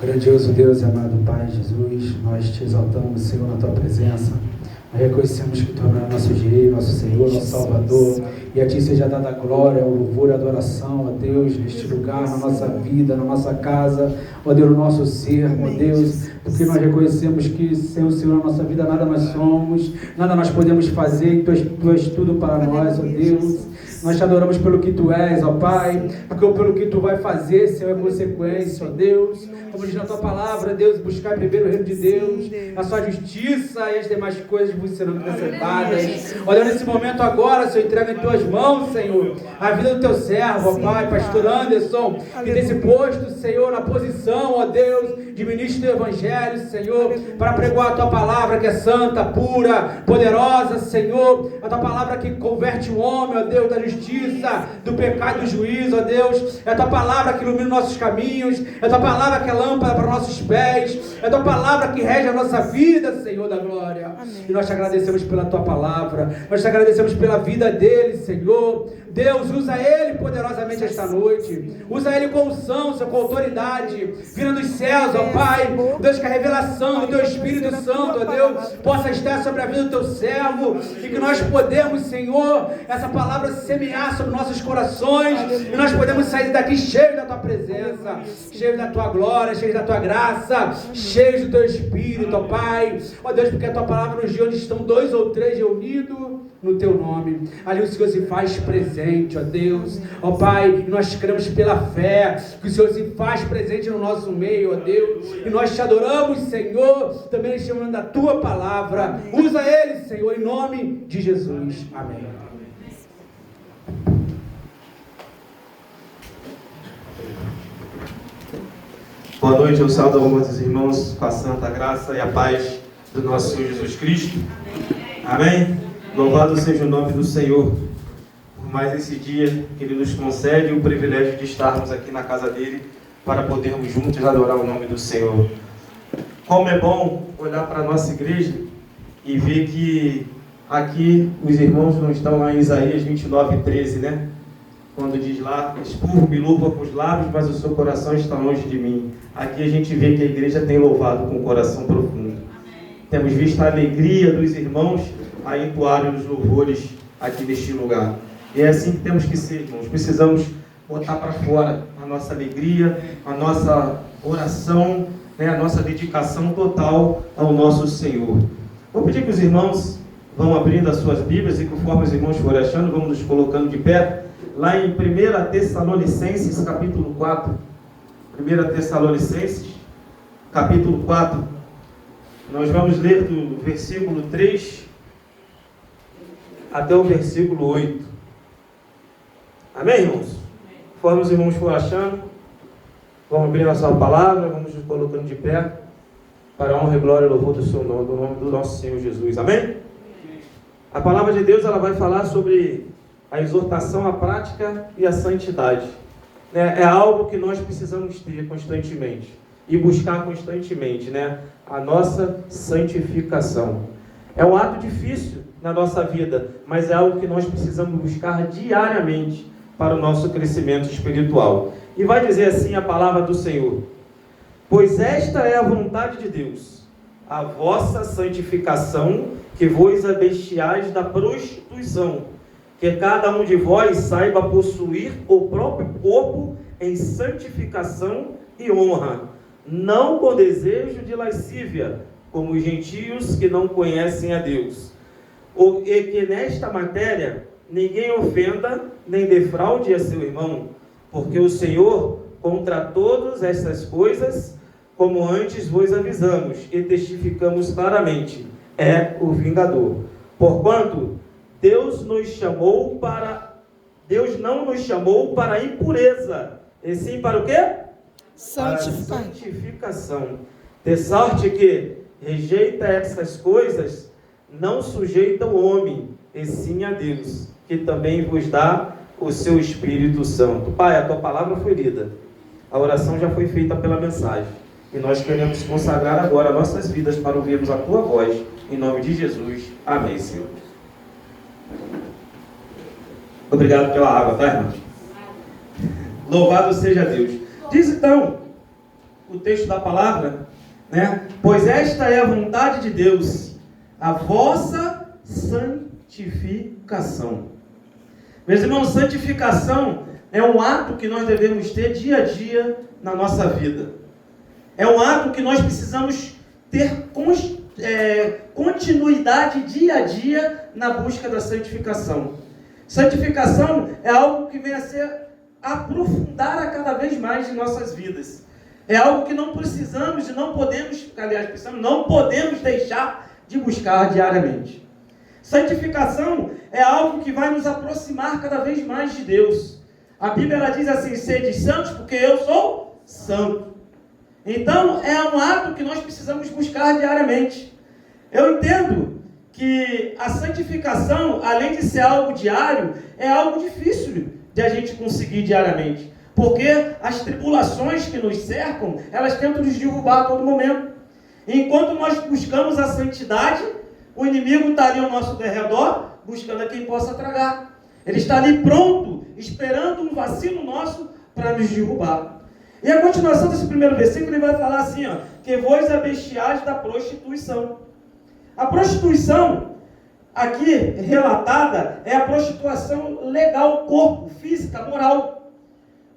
Grandioso Deus e amado Pai Jesus, nós te exaltamos, Senhor, na tua presença. Nós reconhecemos que tu é nosso Rei, nosso Senhor, nosso Salvador, e a ti seja dada a glória, o louvor e a adoração, ó Deus, neste lugar, na nossa vida, na nossa casa, ó Deus, no nosso ser, ó Deus, porque nós reconhecemos que sem o Senhor na nossa vida nada nós somos, nada nós podemos fazer, e tu és tudo para nós, ó Deus. Nós te adoramos pelo que tu és, ó Pai, porque pelo que tu vai fazer, Senhor, é consequência, ó Deus. Como diz na tua palavra, Deus, buscar primeiro o reino de Deus, a sua justiça e as demais coisas vos serão acrescentadas. Olha, nesse momento agora, Senhor, entrega em tuas mãos, Senhor, a vida do teu servo, ó Pai, pastor Anderson, que tem se posto, Senhor, na posição, ó Deus, de ministro do Evangelho, Senhor, para pregoar a tua palavra que é santa, pura, poderosa, Senhor, a tua palavra que converte o homem, ó Deus, da justiça, do pecado e do juízo, ó Deus, é a tua palavra que ilumina nossos caminhos, é a tua palavra que é lâmpada para nossos pés, é a tua palavra que rege a nossa vida, Senhor da glória. Amém. E nós te agradecemos pela tua palavra, nós te agradecemos pela vida dele, Senhor. Deus, usa ele poderosamente esta noite, usa ele com unção, com autoridade, vindo dos céus, ó Pai, Deus, que a revelação do teu Espírito Santo, ó Deus, possa estar sobre a vida do teu servo, e que nós podemos, Senhor, essa palavra semear sobre nossos corações, e nós podemos sair daqui cheios da tua presença, cheios da tua glória, cheios da tua graça, cheios do teu Espírito, ó Pai, ó Deus, porque a tua palavra nos diz onde estão 2 ou 3 reunidos no teu nome, ali o Senhor se faz presente, ó Deus, ó Pai, e nós cremos pela fé, que o Senhor se faz presente no nosso meio, ó Deus, e nós te adoramos, Senhor, também chamando da tua palavra, usa ele, Senhor, em nome de Jesus, amém. Boa noite, eu saúdo alguns irmãos com a santa graça e a paz do nosso Senhor Jesus Cristo, amém? Louvado seja o nome do Senhor por mais esse dia que Ele nos concede o privilégio de estarmos aqui na casa dEle para podermos juntos adorar o nome do Senhor. Como é bom olhar para a nossa igreja e ver que aqui os irmãos não estão lá em Isaías 29:13, né? Quando diz lá, expurgo-me, louva com os lábios, mas o seu coração está longe de mim. Aqui a gente vê que a igreja tem louvado com o coração profundo. Temos visto a alegria dos irmãos a entoarem os louvores aqui neste lugar. E é assim que temos que ser, irmãos. Precisamos botar para fora a nossa alegria, a nossa oração, né, a nossa dedicação total ao nosso Senhor. Vou pedir que os irmãos vão abrindo as suas Bíblias e conforme os irmãos forem achando, vamos nos colocando de pé. Lá em 1 Tessalonicenses, capítulo 4. 1 Tessalonicenses, capítulo 4. Nós vamos ler do versículo 3 até o versículo 8. Amém, irmãos? Conforme os irmãos forem achando, vamos abrir a sua palavra, vamos nos colocando de pé para a honra e glória e louvor do seu nome, do nome do nosso Senhor Jesus. Amém? A palavra de Deus, ela vai falar sobre a exortação à prática e à santidade. É algo que nós precisamos ter constantemente e buscar constantemente, né? A nossa santificação. É um ato difícil na nossa vida, mas é algo que nós precisamos buscar diariamente para o nosso crescimento espiritual. E vai dizer assim a palavra do Senhor: pois esta é a vontade de Deus, a vossa santificação, que vos abstiais da prostituição, que cada um de vós saiba possuir o próprio corpo em santificação e honra, não com desejo de lascívia, como os gentios que não conhecem a Deus. E que nesta matéria ninguém ofenda nem defraude a seu irmão, porque o Senhor, contra todas estas coisas, como antes vos avisamos e testificamos claramente, é o vingador. Porquanto Deus não nos chamou para a impureza, e sim para o quê? Para a santificação. De sorte que rejeita essas coisas, não sujeita o homem, e sim a Deus, que também vos dá o seu Espírito Santo. Pai, a tua palavra foi lida, a oração já foi feita pela mensagem, e nós queremos consagrar agora nossas vidas para ouvirmos a tua voz, em nome de Jesus. Amém, Senhor. Obrigado pela água, tá, irmão? Louvado seja Deus. Diz então o texto da palavra, né? Pois esta é a vontade de Deus, a vossa santificação. Meus irmãos, santificação é um ato que nós devemos ter dia a dia na nossa vida. É um ato que nós precisamos ter continuidade dia a dia na busca da santificação. Santificação é algo que vem a ser aprofundar a cada vez mais em nossas vidas. É algo que não precisamos e não podemos, não podemos deixar de buscar diariamente. Santificação é algo que vai nos aproximar cada vez mais de Deus. A Bíblia ela diz assim: sede santos porque eu sou santo. Então é um ato que nós precisamos buscar diariamente. Eu entendo que a santificação, além de ser algo diário, é algo difícil de a gente conseguir diariamente. Porque as tribulações que nos cercam, elas tentam nos derrubar a todo momento. E enquanto nós buscamos a santidade, o inimigo está ali ao nosso derredor, buscando a quem possa tragar. Ele está ali pronto, esperando um vacilo nosso para nos derrubar. E a continuação desse primeiro versículo, ele vai falar assim, ó, que vos abestiais da prostituição. A prostituição, aqui relatada, é a prostituição legal, corpo, física, moral.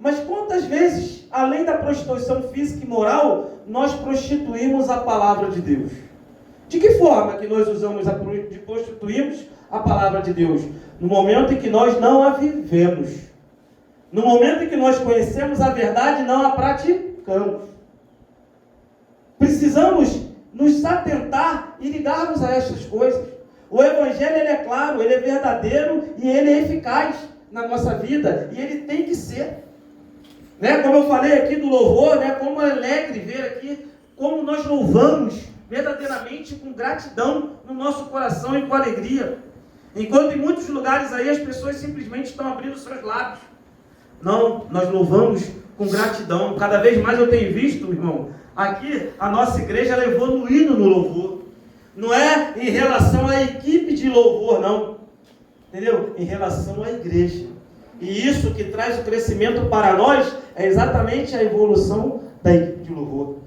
Mas quantas vezes, além da prostituição física e moral, nós prostituímos a palavra de Deus? De que forma que nós prostituímos a palavra de Deus? No momento em que nós não a vivemos. No momento em que nós conhecemos a verdade e não a praticamos. Precisamos nos atentar e ligarmos a estas coisas. O Evangelho ele é claro, ele é verdadeiro e ele é eficaz na nossa vida. E ele tem que ser. Né? Como eu falei aqui do louvor, né? Como é alegre ver aqui como nós louvamos verdadeiramente com gratidão no nosso coração e com alegria. Enquanto em muitos lugares aí as pessoas simplesmente estão abrindo seus lábios. Não, nós louvamos com gratidão. Cada vez mais eu tenho visto, irmão, aqui a nossa igreja ela evoluindo no louvor. Não é em relação à equipe de louvor, não. Entendeu? Em relação à igreja. E isso que traz o crescimento para nós é exatamente a evolução da equipe de louvor.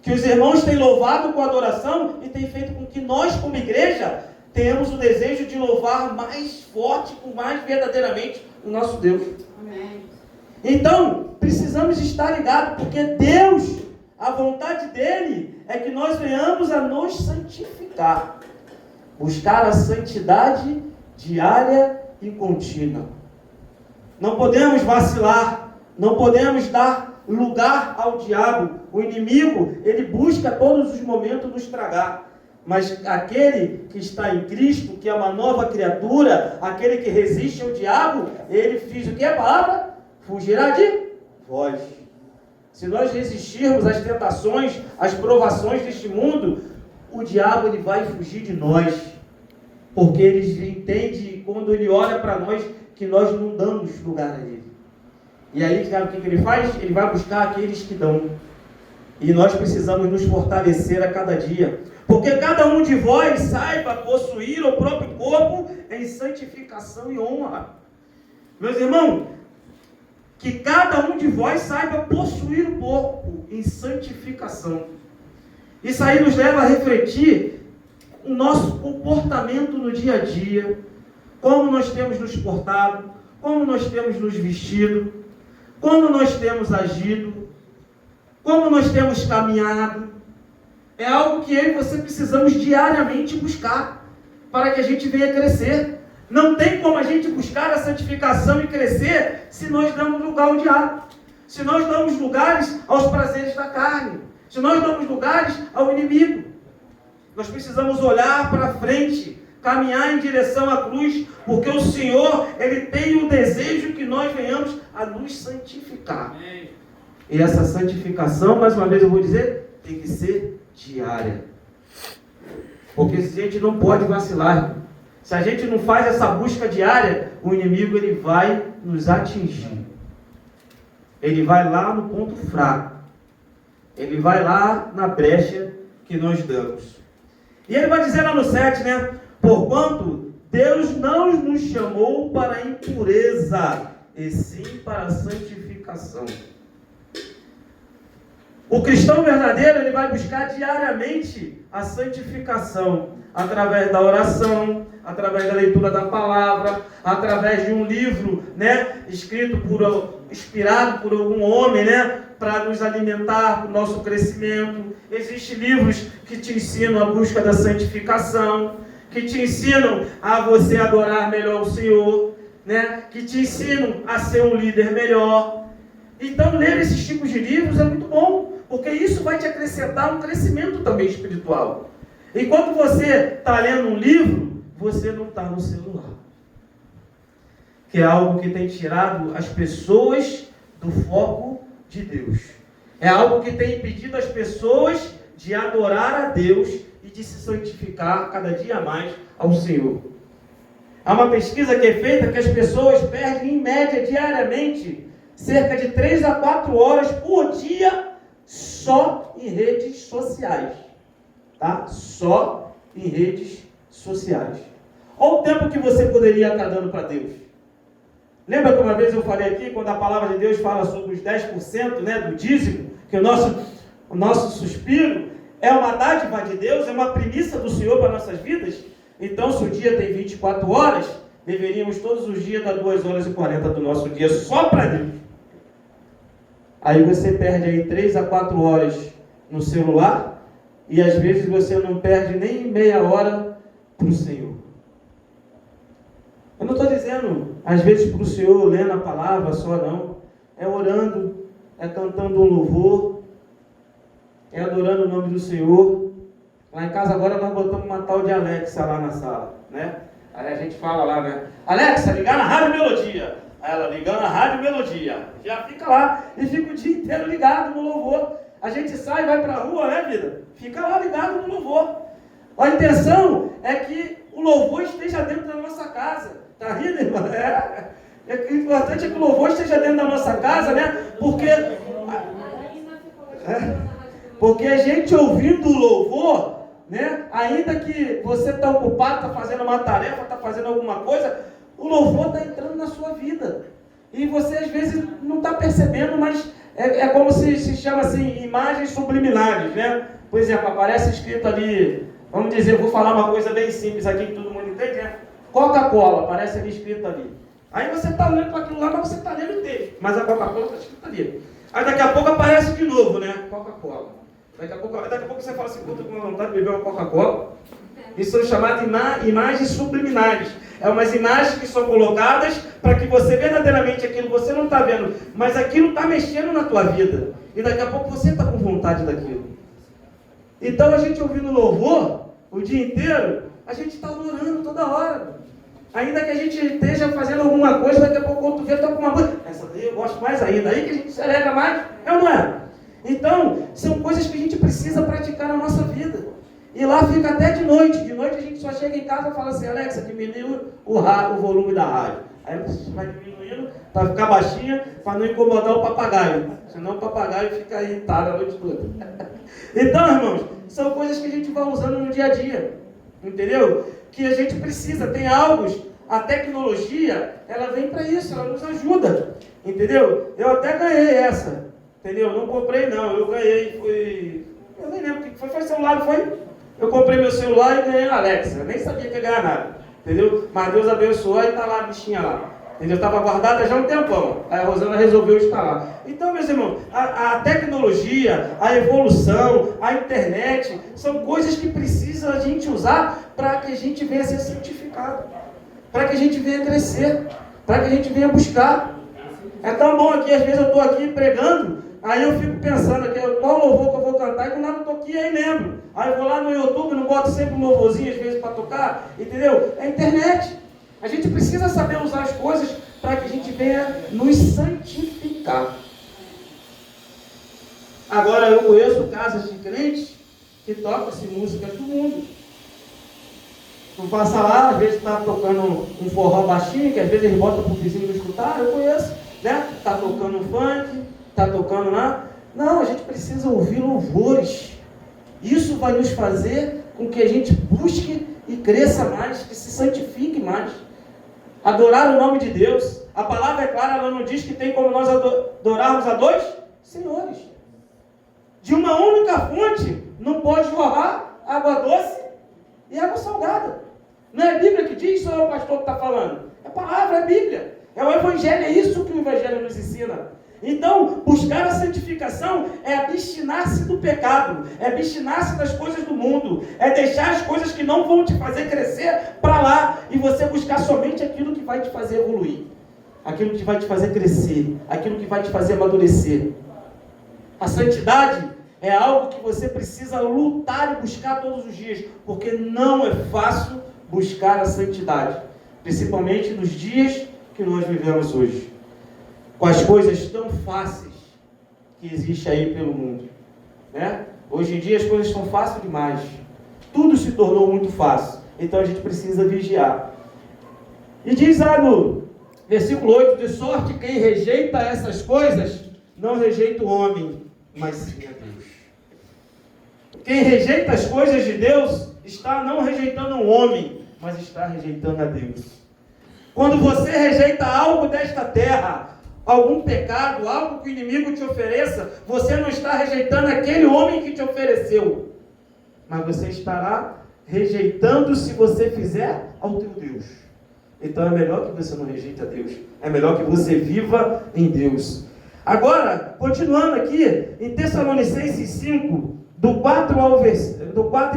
Que os irmãos têm louvado com adoração e têm feito com que nós, como igreja, tenhamos o desejo de louvar mais forte, com mais verdadeiramente o nosso Deus. Amém. Então, precisamos estar ligados, porque Deus, a vontade dele é que nós venhamos a nos santificar. Buscar a santidade diária e contínua. Não podemos vacilar, não podemos dar lugar ao diabo. O inimigo, ele busca a todos os momentos nos tragar. Mas aquele que está em Cristo, que é uma nova criatura, aquele que resiste ao diabo, ele diz o que é a palavra? Fugirá de vós. Se nós resistirmos às tentações, às provações deste mundo, o diabo ele vai fugir de nós. Porque ele entende, quando ele olha para nós, que nós não damos lugar a ele. E aí, sabe o que ele faz? Ele vai buscar aqueles que dão. E nós precisamos nos fortalecer a cada dia. Porque cada um de vós saiba possuir o próprio corpo em santificação e honra. Meus irmãos, que cada um de vós saiba possuir o corpo em santificação. Isso aí nos leva a refletir o nosso comportamento no dia a dia, como nós temos nos portado, como nós temos nos vestido, como nós temos agido, como nós temos caminhado. É algo que eu e você precisamos diariamente buscar, para que a gente venha crescer. Não tem como a gente buscar a santificação e crescer, se nós damos lugar ao diabo, se nós damos lugares aos prazeres da carne, se nós damos lugares ao inimigo. Nós precisamos olhar para frente, caminhar em direção à cruz, porque o Senhor, ele tem o desejo que nós venhamos a nos santificar. Amém. E essa santificação, mais uma vez eu vou dizer, tem que ser diária. Porque a gente não pode vacilar. Se a gente não faz essa busca diária, o inimigo ele vai nos atingir. Ele vai lá no ponto fraco. Ele vai lá na brecha que nós damos. E ele vai dizer lá no 7, né? Porquanto Deus não nos chamou para a impureza, e sim para a santificação. O cristão verdadeiro, ele vai buscar diariamente a santificação, através da oração, através da leitura da palavra, através de um livro, né, inspirado por algum homem, né, para nos alimentar, para o nosso crescimento. Existem livros que te ensinam a busca da santificação, que te ensinam a você adorar melhor o Senhor, né, que te ensinam a ser um líder melhor. Então, ler esses tipos de livros é muito bom, porque isso vai te acrescentar um crescimento também espiritual. Enquanto você está lendo um livro, você não está no celular. Que é algo que tem tirado as pessoas do foco de Deus. É algo que tem impedido as pessoas de adorar a Deus e de se santificar cada dia mais ao Senhor. Há uma pesquisa que é feita que as pessoas perdem, em média, diariamente, cerca de 3 a 4 horas por dia só em redes sociais. Tá? Só em redes sociais. Olha o tempo que você poderia estar dando para Deus. Lembra que uma vez eu falei aqui, quando a palavra de Deus fala sobre os 10%, né, do dízimo, que o nosso suspiro é uma dádiva de Deus, é uma premissa do Senhor para nossas vidas? Então, se o dia tem 24 horas, deveríamos todos os dias dar 2 horas e 40 do nosso dia só para Deus. Aí você perde aí 3 a 4 horas no celular, e às vezes você não perde nem meia hora para o Senhor. Eu não estou dizendo, às vezes, para o Senhor, lendo a palavra só, não. É orando, é cantando um louvor, é adorando o nome do Senhor. Lá em casa agora nós botamos uma tal de Alexa lá na sala, né? Aí a gente fala lá, né? Alexa, ligar na Rádio Melodia. Aí ela ligando na Rádio Melodia. Já fica lá e fica o dia inteiro ligado no louvor. A gente sai e vai para a rua, né, vida? Fica lá ligado no louvor. A intenção é que o louvor esteja dentro da nossa casa. Tá rindo, irmão? O importante é que o louvor esteja dentro da nossa casa, né? Porque a gente ouvindo o louvor, né? Ainda que você está ocupado, está fazendo uma tarefa, está fazendo alguma coisa, o louvor está entrando na sua vida. E você às vezes não está percebendo, mas é como se chama assim, imagens subliminares, né? Por exemplo, aparece escrito ali, vamos dizer, eu vou falar uma coisa bem simples aqui que todo mundo entende, né? Coca-Cola, aparece ali escrito ali. Aí você está lendo para aquilo lá, mas você está lendo o texto. Mas a Coca-Cola está escrito ali. Aí daqui a pouco aparece de novo, né? Coca-Cola. Daqui a pouco você fala assim, puta, com vontade de beber uma Coca-Cola. Isso são chamadas imagens subliminares. É umas imagens que são colocadas para que você verdadeiramente aquilo você não está vendo, mas aquilo está mexendo na tua vida. E daqui a pouco você está com vontade daquilo. Então a gente ouvindo louvor o dia inteiro, a gente está adorando toda hora. Ainda que a gente esteja fazendo alguma coisa, daqui a pouco o outro vê, está com uma coisa. Essa daí eu gosto mais ainda. Aí que a gente se alegra mais, é ou não é? Então, são coisas que a gente precisa praticar na nossa vida. E lá fica até de noite. De noite a gente só chega em casa e fala assim, Alexa, diminui o volume da rádio. Aí você vai diminuindo para ficar baixinha, para não incomodar o papagaio. Senão o papagaio fica irritado a noite toda. Então, irmãos, são coisas que a gente vai usando no dia a dia. Entendeu? Que a gente precisa. Tem algo, a tecnologia, ela vem para isso, ela nos ajuda. Entendeu? Eu até ganhei essa. Entendeu? Não comprei não, eu ganhei, eu nem lembro o que foi, celular, não foi? Eu comprei meu celular e ganhei na Alexa, eu nem sabia que ia ganhar nada, entendeu? Mas Deus abençoou e está lá a bichinha lá, entendeu? Estava guardada já há um tempão, aí a Rosana resolveu instalar. Então, meus irmãos, a tecnologia, a evolução, a internet, são coisas que precisa a gente usar para que a gente venha ser santificado, para que a gente venha crescer, para que a gente venha buscar. É tão bom aqui, às vezes eu estou aqui pregando, aí eu fico pensando aqui, qual louvor que eu vou cantar, e do nada eu estou aqui e aí lembro. Aí eu vou lá no YouTube, não boto sempre um louvorzinho às vezes para tocar, entendeu? É a internet. A gente precisa saber usar as coisas para que a gente venha nos santificar. Agora eu conheço casas de crentes que tocam-se músicas do mundo. Tu passa lá, às vezes está tocando um forró baixinho, que às vezes eles botam para o vizinho não escutar, eu conheço. Né? Está tocando um funk, está tocando lá. Não, a gente precisa ouvir louvores. Isso vai nos fazer com que a gente busque e cresça mais, que se santifique mais. Adorar o nome de Deus. A palavra é clara, ela não diz que tem como nós adorarmos a dois senhores. De uma única fonte não pode jorrar água doce e água salgada. Não é a Bíblia que diz, ou é o pastor que está falando? É a palavra, é a Bíblia. É o Evangelho, é isso que o Evangelho nos ensina. Então, buscar a santificação é abstinar-se do pecado, é abstinar-se das coisas do mundo, é deixar as coisas que não vão te fazer crescer para lá e você buscar somente aquilo que vai te fazer evoluir, aquilo que vai te fazer crescer, aquilo que vai te fazer amadurecer. A santidade é algo que você precisa lutar e buscar todos os dias, porque não é fácil buscar a santidade, principalmente nos dias que nós vivemos hoje, com as coisas tão fáceis que existem aí pelo mundo, né? Hoje em dia as coisas estão fáceis demais, tudo se tornou muito fácil, então a gente precisa vigiar. E diz lá no versículo 8, de sorte quem rejeita essas coisas, não rejeita o homem, mas sim a Deus. Quem rejeita as coisas de Deus, está não rejeitando o homem, mas está rejeitando a Deus. Quando você rejeita algo desta terra, algum pecado, algo que o inimigo te ofereça, você não está rejeitando aquele homem que te ofereceu, mas você estará rejeitando se você fizer ao teu Deus. Então é melhor que você não rejeite a Deus, é melhor que você viva em Deus. Agora, continuando aqui, em Tessalonicenses 5, do 4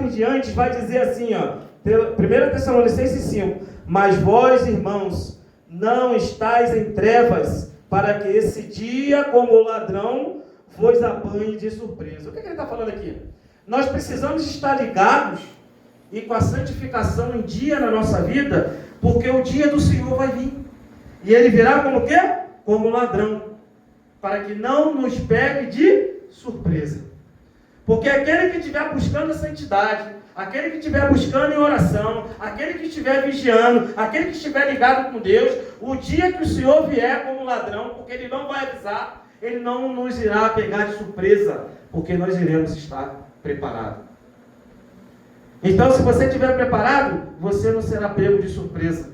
em diante, vai dizer assim, ó, 1 Tessalonicenses 5, mas vós, irmãos, não estáis em trevas, para que esse dia, como ladrão, vos apanhe de surpresa. O que ele está falando aqui? Nós precisamos estar ligados e com a santificação em dia na nossa vida, porque o dia do Senhor vai vir. E ele virá como o quê? Como ladrão, para que não nos pegue de surpresa. Porque aquele que estiver buscando a santidade, aquele que estiver buscando em oração, aquele que estiver vigiando, aquele que estiver ligado com Deus, o dia que o Senhor vier como ladrão, porque Ele não vai avisar, Ele não nos irá pegar de surpresa, porque nós iremos estar preparados. Então, se você estiver preparado, você não será pego de surpresa,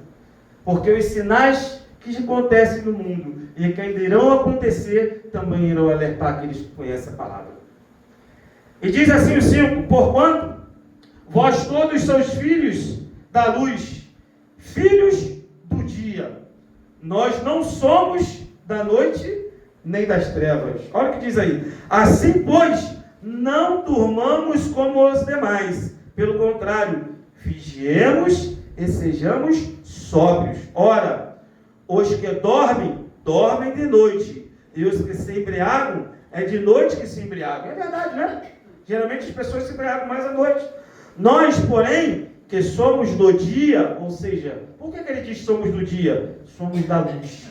porque os sinais que acontecem no mundo e que ainda irão acontecer, também irão alertar aqueles que conhecem a palavra. E diz assim o 5, porquanto vós todos sois filhos da luz, filhos do dia. Nós não somos da noite nem das trevas. Olha o que diz aí. Assim, pois, não durmamos como os demais. Pelo contrário, vigiemos e sejamos sóbrios. Ora, os que dormem, dormem de noite. E os que se embriagam, é de noite que se embriagam. É verdade, né? Geralmente as pessoas se embriagam mais à noite. Nós, porém, que somos do dia, ou seja, por que ele diz que somos do dia? Somos da luz.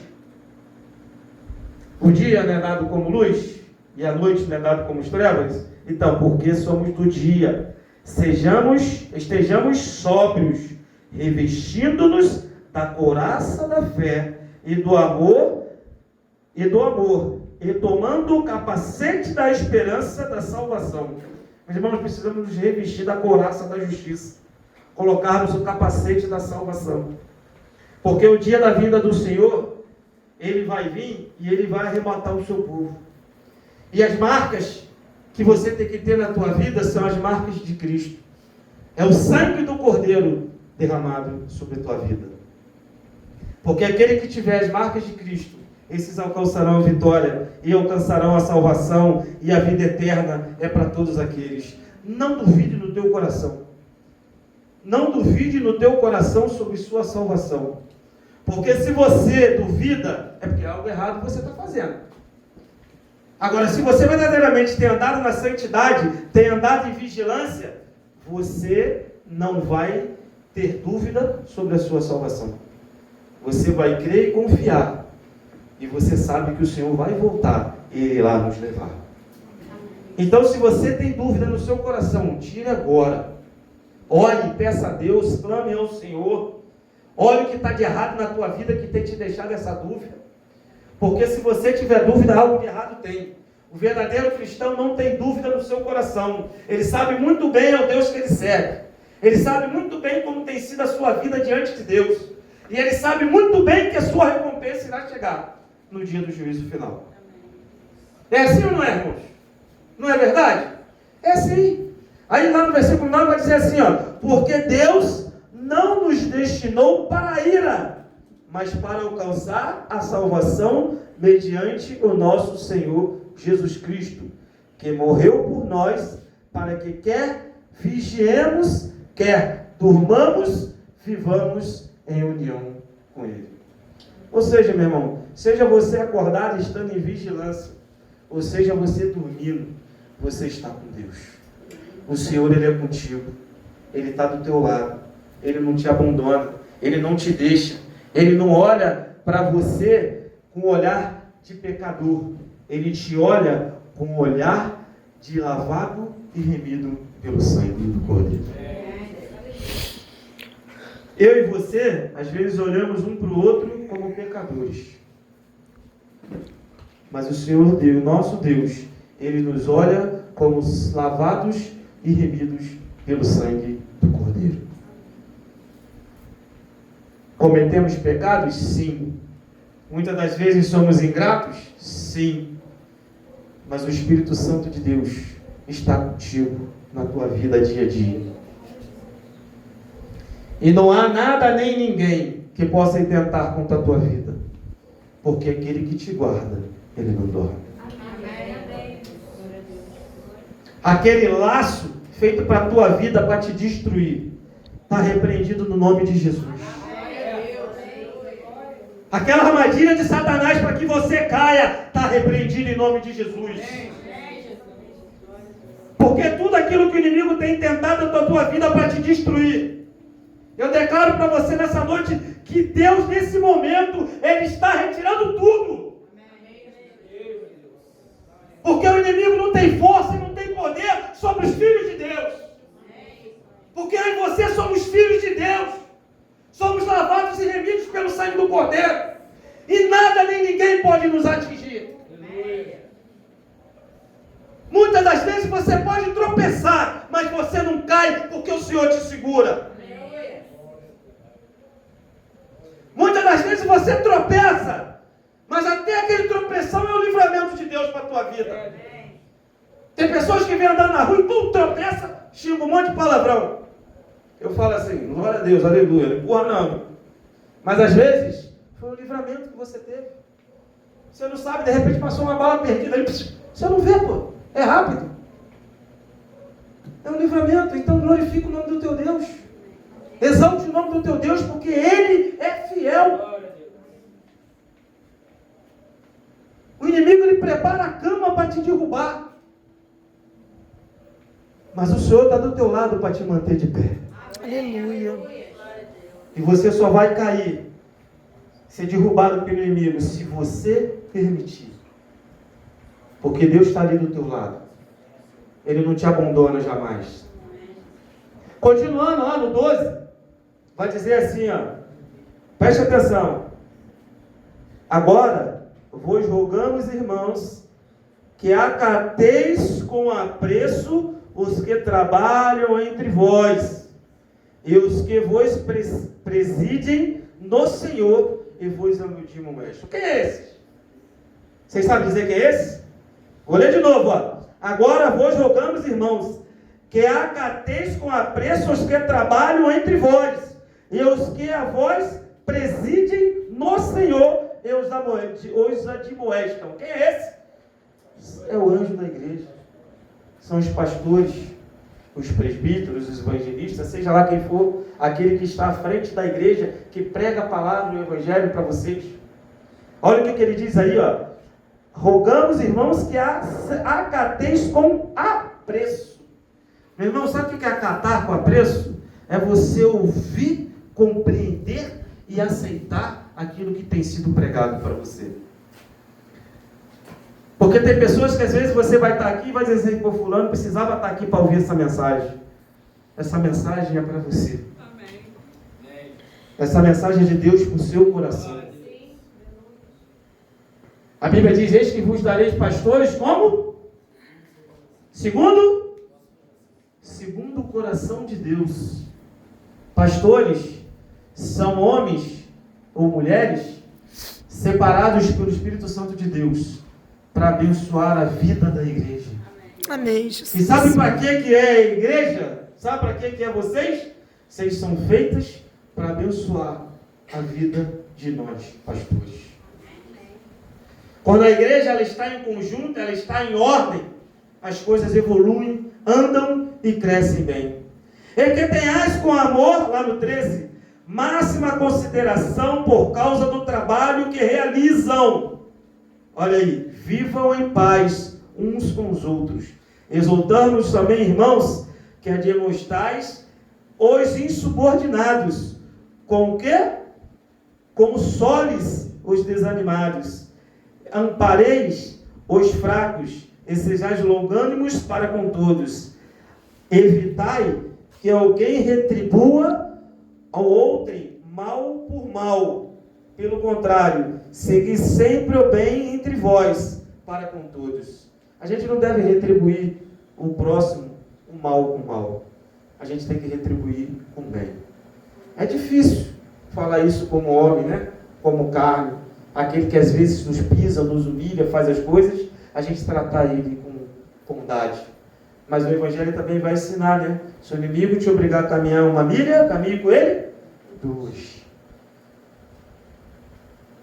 O dia não é dado como luz, e a noite não é dado como trevas? Então, porque somos do dia, estejamos sóbrios, revestindo-nos da couraça da fé e do amor, e tomando o capacete da esperança da salvação. Meus irmãos, precisamos nos revestir da couraça da justiça, colocarmos o capacete da salvação, porque o dia da vinda do Senhor, Ele vai vir e Ele vai arrebatar o seu povo. E as marcas que você tem que ter na tua vida são as marcas de Cristo. É o sangue do Cordeiro derramado sobre a tua vida. Porque aquele que tiver as marcas de Cristo, esses alcançarão a vitória e alcançarão a salvação, e a vida eterna é para todos aqueles. Não duvide no teu coração. Não duvide no teu coração sobre sua salvação. Porque se você duvida, é porque algo errado você está fazendo. Agora, se você verdadeiramente tem andado na santidade, tem andado em vigilância, você não vai ter dúvida sobre a sua salvação. Você vai crer e confiar. E você sabe que o Senhor vai voltar e Ele irá nos levar. Então, se você tem dúvida no seu coração, tire agora. Ore, peça a Deus, clame ao Senhor. Olhe o que está de errado na tua vida que tem te deixado essa dúvida. Porque se você tiver dúvida, algo de errado tem. O verdadeiro cristão não tem dúvida no seu coração. Ele sabe muito bem ao Deus que ele serve. Ele sabe muito bem como tem sido a sua vida diante de Deus. E ele sabe muito bem que a sua recompensa irá chegar no dia do juízo final. É assim ou não é, irmãos? Não é verdade? É sim. Aí lá no versículo 9 vai dizer assim, ó, porque Deus não nos destinou para a ira, mas para alcançar a salvação mediante o nosso Senhor Jesus Cristo, que morreu por nós, para que quer vigiemos, quer durmamos, vivamos em união com Ele. Ou seja, meu irmão, seja você acordado estando em vigilância, ou seja você dormindo, você está com Deus. O Senhor, Ele é contigo. Ele está do teu lado. Ele não te abandona. Ele não te deixa. Ele não olha para você com um olhar de pecador. Ele te olha com um olhar de lavado e remido pelo sangue do Cordeiro. Eu e você, às vezes, olhamos um para o outro como pecadores. Mas o Senhor Deus, nosso Deus, Ele nos olha como lavados e remidos pelo sangue do Cordeiro. Cometemos pecados? Sim. Muitas das vezes somos ingratos? Sim. Mas o Espírito Santo de Deus está contigo na tua vida dia a dia. E não há nada nem ninguém que possa intentar contra a tua vida. Porque aquele que te guarda, ele não dorme. Aquele laço feito para a tua vida, para te destruir, está repreendido no nome de Jesus. Aquela armadilha de Satanás para que você caia, está repreendida em nome de Jesus. Porque tudo aquilo que o inimigo tem tentado na tua vida para te destruir, eu declaro para você nessa noite que Deus, nesse momento, Ele está retirando tudo. Porque o inimigo não tem força e não tem poder sobre os filhos de Deus. Porque eu e você somos filhos de Deus. Somos lavados e remidos pelo sangue do Cordeiro. E nada nem ninguém pode nos atingir. Muitas das vezes você pode tropeçar, mas você não cai porque o Senhor te segura. Muitas das vezes você tropeça, mas até aquele tropeção é o livramento de Deus para a tua vida. Tem pessoas que vêm andando na rua e pum, tropeça, xinga um monte de palavrão. Eu falo assim, glória a Deus, aleluia, não empurra não. Mas às vezes, foi um livramento que você teve. Você não sabe, de repente passou uma bala perdida aí, você não vê, pô, é rápido. É um livramento, então glorifica o nome do teu Deus. Exalte o nome do teu Deus, porque Ele é fiel. O inimigo, ele prepara a cama para te derrubar. Mas o Senhor está do teu lado para te manter de pé. Aleluia. E você só vai cair, ser derrubado pelo inimigo, se você permitir. Porque Deus está ali do teu lado. Ele não te abandona jamais. Continuando lá no 12, vai dizer assim, ó. Preste atenção. Agora, vos rogamos, irmãos, que acateis com apreço os que trabalham entre vós, e os que vos presidem no Senhor, e vos admoestam. Quem é esse? Vocês sabem dizer quem é esse? Vou ler de novo, ó. Agora vos rogamos, irmãos, que acateis com apreço os que trabalham entre vós, e os que a vós presidem no Senhor, e os admoestam. Quem é esse? É o anjo da igreja. São os pastores, os presbíteros, os evangelistas, seja lá quem for, aquele que está à frente da igreja, que prega a palavra, o evangelho para vocês. Olha o que ele diz aí, ó. Rogamos, irmãos, que acateis com apreço. Meu irmão, sabe o que é acatar com apreço? É você ouvir, compreender e aceitar aquilo que tem sido pregado para você. Porque tem pessoas que às vezes você vai estar aqui e vai dizer assim, pô, fulano precisava estar aqui para ouvir essa mensagem. Essa mensagem é para você. Amém. Essa mensagem é de Deus para o seu coração. A Bíblia diz, eis que vos dareis pastores como? Segundo o coração de Deus. Pastores são homens ou mulheres separados pelo Espírito Santo de Deus para abençoar a vida da igreja. Amém, Jesus. E sabe para que é a igreja? Sabe para que é vocês? Vocês são feitas para abençoar a vida de nós, pastores. Quando a igreja ela está em conjunto, ela está em ordem, as coisas evoluem, andam e crescem bem. E que tenhais com amor, lá no 13, máxima consideração por causa do trabalho que realizam. Olha aí, vivam em paz uns com os outros. Exortamos também, irmãos, que admoestais os insubordinados. Com o quê? Consoles os desanimados. Ampareis os fracos e sejais longânimos para com todos. Evitai que alguém retribua ao outrem mal por mal. Pelo contrário, segui sempre o bem entre vós para com todos. A gente não deve retribuir o próximo o mal com o mal. A gente tem que retribuir com o bem. É difícil falar isso como homem, né? Como carne. Aquele que às vezes nos pisa, nos humilha, faz as coisas, a gente tratar ele com bondade. Mas o Evangelho também vai ensinar, né? Se o inimigo te obrigar a caminhar 1 milha, caminhe com ele 2.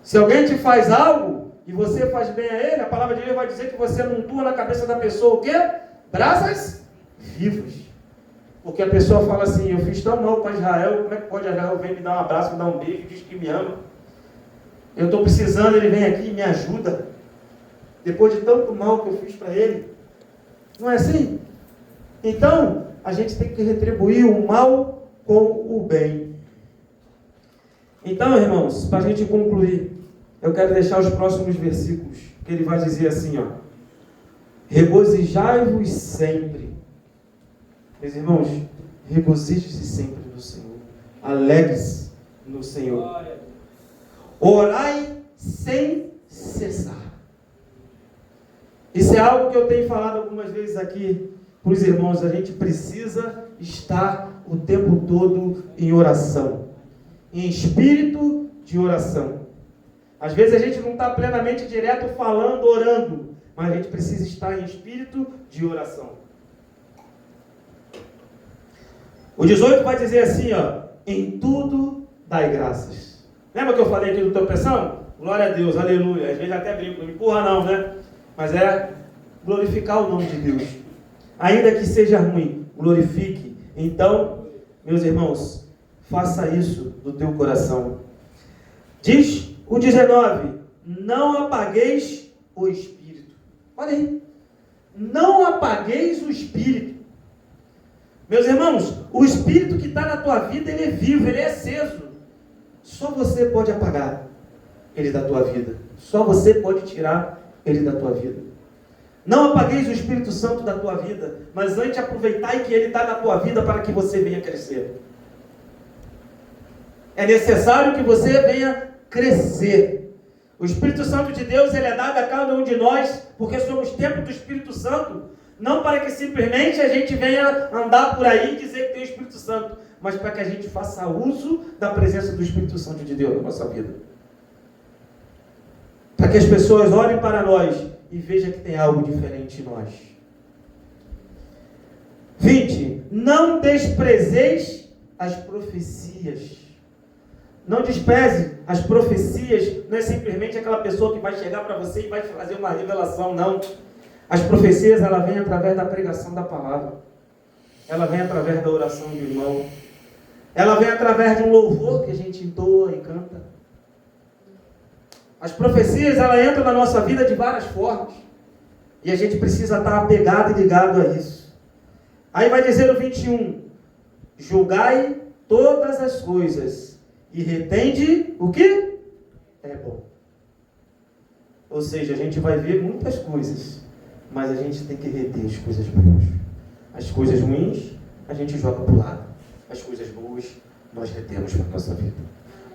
Se alguém te faz algo e você faz bem a ele, a palavra de Deus vai dizer que você montua na cabeça da pessoa o quê? Brasas vivas. Porque a pessoa fala assim, eu fiz tão mal para Israel, como é que pode Israel vir me dar um abraço, me dar um beijo, diz que me ama? Eu estou precisando, ele vem aqui e me ajuda. Depois de tanto mal que eu fiz para ele. Não é assim? Então, a gente tem que retribuir o mal com o bem. Então, irmãos, para a gente concluir, eu quero deixar os próximos versículos, que ele vai dizer assim, ó. Regozijai-vos sempre. Meus irmãos, regozijem-se sempre no Senhor. Alegre-se no Senhor. Orai sem cessar. Isso é algo que eu tenho falado algumas vezes aqui para os irmãos. A gente precisa estar o tempo todo em oração, em espírito de oração. Às vezes a gente não está plenamente direto falando, orando, mas a gente precisa estar em espírito de oração. O 18 vai dizer assim, ó, em tudo dai graças. Lembra que eu falei aqui do tropeção? Glória a Deus, aleluia. Às vezes até brinco, não me empurra não, né? Mas é glorificar o nome de Deus. Ainda que seja ruim, glorifique. Então, meus irmãos, faça isso do teu coração. Diz o 19, não apagueis o Espírito. Olha aí. Não apagueis o Espírito. Meus irmãos, o Espírito que está na tua vida, ele é vivo, ele é aceso. Só você pode apagar ele da tua vida. Só você pode tirar ele da tua vida. Não apagueis o Espírito Santo da tua vida, mas antes aproveitai que ele está na tua vida para que você venha crescer. É necessário que você venha crescer. O Espírito Santo de Deus, ele é dado a cada um de nós, porque somos templo do Espírito Santo, não para que simplesmente a gente venha andar por aí e dizer que tem o Espírito Santo, mas para que a gente faça uso da presença do Espírito Santo de Deus na nossa vida. Para que as pessoas olhem para nós e vejam que tem algo diferente em nós. 20. Não desprezeis as profecias. Não despreze as profecias. Não é simplesmente aquela pessoa que vai chegar para você e vai te fazer uma revelação, não. As profecias, ela vem através da pregação da palavra. Ela vem através da oração do irmão. Ela vem através de um louvor que a gente entoa e canta. As profecias, ela entram na nossa vida de várias formas. E a gente precisa estar apegado e ligado a isso. Aí vai dizer o 21. Julgai todas as coisas e retende o que é bom. Ou seja, a gente vai ver muitas coisas, mas a gente tem que reter as coisas boas. As coisas ruins, a gente joga para o lado. As coisas boas, nós retemos para a nossa vida.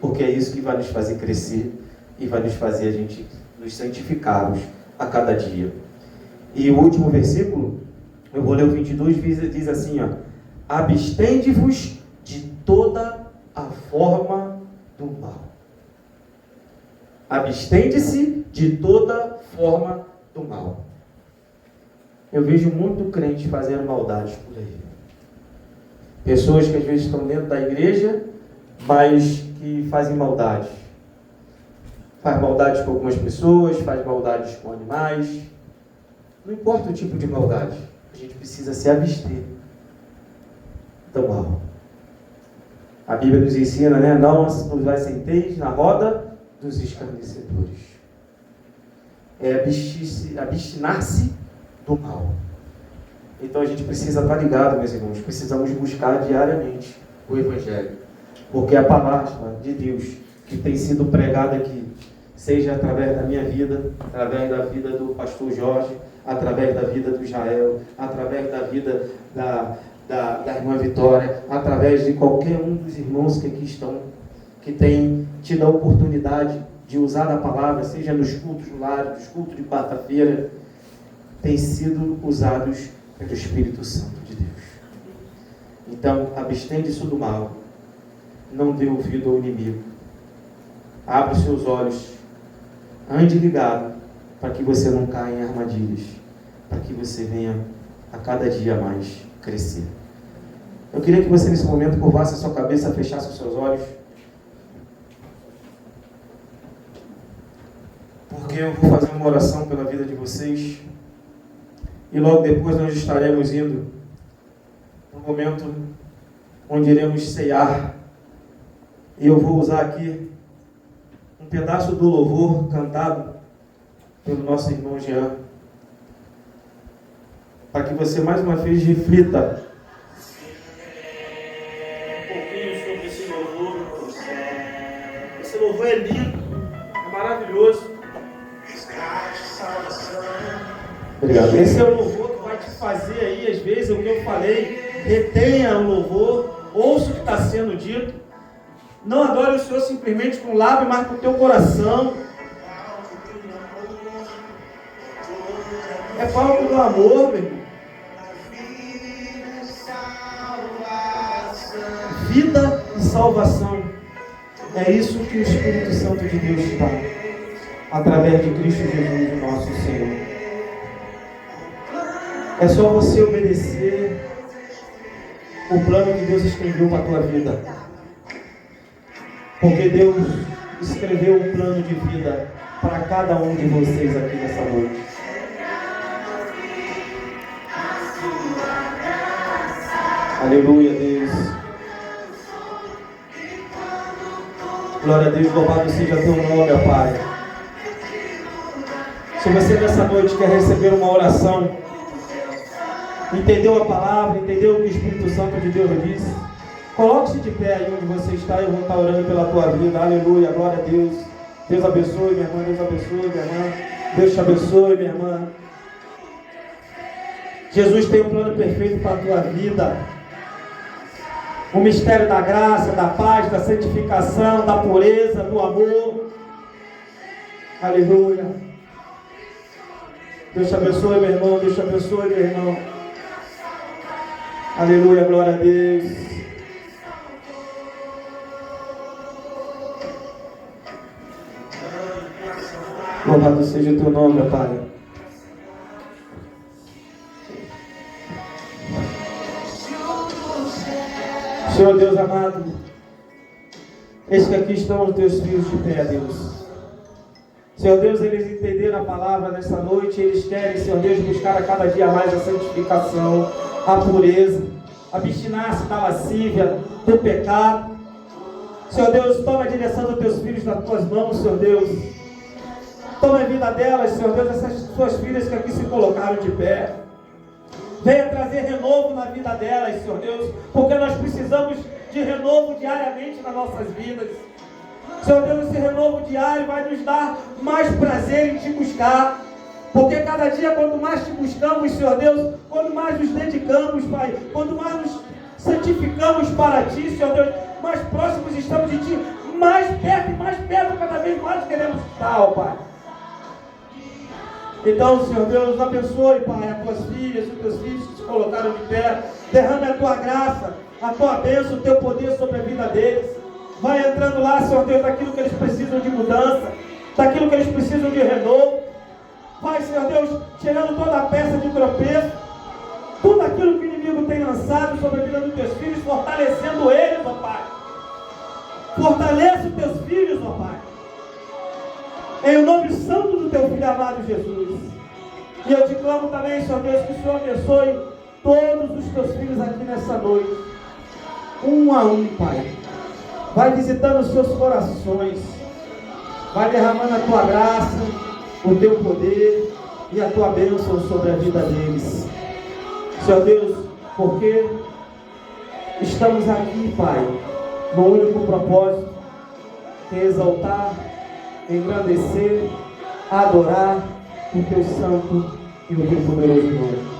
Porque é isso que vai nos fazer crescer e vai nos fazer a gente nos santificarmos a cada dia. E o último versículo, eu vou ler o 22, diz assim, ó. Abstende-vos de toda a forma do mal. Abstende-se de toda forma do mal. Eu vejo muito crente fazendo maldades por aí. Pessoas que às vezes estão dentro da igreja, mas que fazem maldades. Faz maldades com algumas pessoas, faz maldades com animais. Não importa o tipo de maldade, a gente precisa se abster do mal. A Bíblia nos ensina, né? Não vos assenteis na roda dos escarnecedores. É abstinar-se do mal. Então a gente precisa estar ligado, meus irmãos. Precisamos buscar diariamente o Evangelho. Porque a palavra de Deus que tem sido pregada aqui, seja através da minha vida, através da vida do pastor Jorge, através da vida do Israel, através da vida da irmã Vitória, através de qualquer um dos irmãos que aqui estão, que tem tido a oportunidade de usar a palavra, seja nos cultos do lar, nos cultos de quarta-feira, tem sido usados pelo Espírito Santo de Deus. Então, abstende-se do mal, não dê ouvido ao inimigo, abre os seus olhos, ande ligado, para que você não caia em armadilhas, para que você venha a cada dia mais crescer. Eu queria que você nesse momento curvasse a sua cabeça, fechasse os seus olhos, porque eu vou fazer uma oração pela vida de vocês, e logo depois nós estaremos indo para um momento onde iremos ceiar, e eu vou usar aqui um pedaço do louvor cantado pelo nosso irmão Jean, para que você mais uma vez reflita um pouquinho sobre esse louvor. Esse louvor é lindo, é maravilhoso. Obrigado. Esse é o louvor que vai te fazer aí, às vezes, o que eu falei, retenha o louvor, ouça o que está sendo dito. Não adore o Senhor simplesmente com o lábio, mas com o teu coração. É palco do amor, meu irmão. Vida e salvação. É isso que o Espírito Santo de Deus dá, através de Cristo Jesus, o nosso Senhor. É só você obedecer o plano que Deus escreveu para a tua vida. Porque Deus escreveu um plano de vida para cada um de vocês aqui nessa noite. Aleluia, Deus. Glória a Deus, louvado seja teu nome, ó Pai. Se você nessa noite quer receber uma oração, entendeu a palavra, entendeu o que o Espírito Santo de Deus disse, coloque-se de pé aí onde você está e eu vou estar orando pela tua vida. Aleluia, glória a Deus. Deus abençoe, minha irmã. Deus abençoe, minha irmã. Deus te abençoe, minha irmã. Jesus tem um plano perfeito para a tua vida. O mistério da graça, da paz, da santificação, da pureza, do amor. Aleluia. Deus te abençoe, meu irmão. Deus te abençoe, meu irmão. Aleluia, glória a Deus. Louvado seja o teu nome, Pai. Senhor Deus amado, eis que aqui estão os teus filhos de pé, Deus. Senhor Deus, eles entenderam a palavra nessa noite, eles querem, Senhor Deus, buscar a cada dia mais a santificação, a pureza, abstinar-se da lascívia, do pecado. Senhor Deus, toma a direção dos teus filhos nas tuas mãos, Senhor Deus. Toma a vida delas, Senhor Deus, essas suas filhas que aqui se colocaram de pé. Venha trazer renovo na vida delas, Senhor Deus, porque nós precisamos de renovo diariamente nas nossas vidas. Senhor Deus, esse renovo diário vai nos dar mais prazer em te buscar, porque cada dia, quanto mais te buscamos, Senhor Deus, quanto mais nos dedicamos, Pai, quanto mais nos santificamos para ti, Senhor Deus, mais próximos estamos de ti, mais perto, cada vez mais queremos estar, ó Pai. Então, Senhor Deus, abençoe, Pai, as tuas filhas, os teus filhos que se colocaram de pé. Derrame a tua graça, a tua bênção, o teu poder sobre a vida deles. Vai entrando lá, Senhor Deus, daquilo que eles precisam de mudança, daquilo que eles precisam de renovo. Vai, Senhor Deus, tirando toda a peça de tropeço, tudo aquilo que o inimigo tem lançado sobre a vida dos teus filhos, fortalecendo eles, ó Pai. Fortalece os teus filhos, ó Pai. Em o nome santo do teu Filho amado Jesus. E eu te clamo também, Senhor Deus, que o Senhor abençoe todos os teus filhos aqui nessa noite. Um a um, Pai. Vai visitando os seus corações. Vai derramando a tua graça, o teu poder e a tua bênção sobre a vida deles. Senhor Deus, porque estamos aqui, Pai, no único propósito, em exaltar, engrandecer, adorar o teu santo e o teu poderoso nome.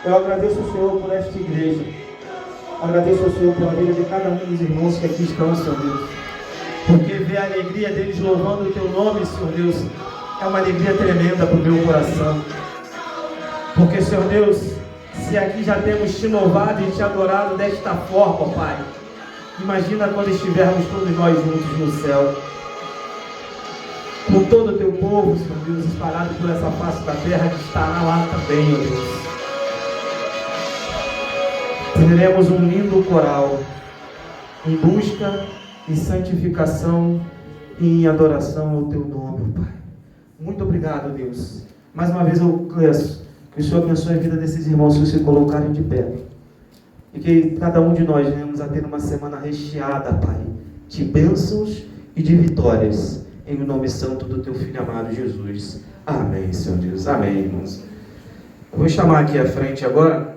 Eu agradeço ao Senhor por esta igreja. Agradeço ao Senhor pela vida de cada um dos irmãos que aqui estão, Senhor Deus. Porque ver a alegria deles louvando o teu nome, Senhor Deus, é uma alegria tremenda para o meu coração. Porque, Senhor Deus, se aqui já temos te louvado e te adorado desta forma, Pai, imagina quando estivermos todos nós juntos no céu, com todo o teu povo, Senhor Deus, espalhado por essa face da terra, que estará lá também, ó Deus. Teremos um lindo coral em busca e santificação e em adoração ao teu nome, Pai. Muito obrigado, Deus. Mais uma vez eu peço que o Senhor abençoe a vida desses irmãos que se colocarem de pé. E que cada um de nós venhamos a ter uma semana recheada, Pai, de bênçãos e de vitórias. Em nome santo do teu Filho amado Jesus. Amém, Senhor Deus. Amém, irmãos. Eu vou chamar aqui à frente agora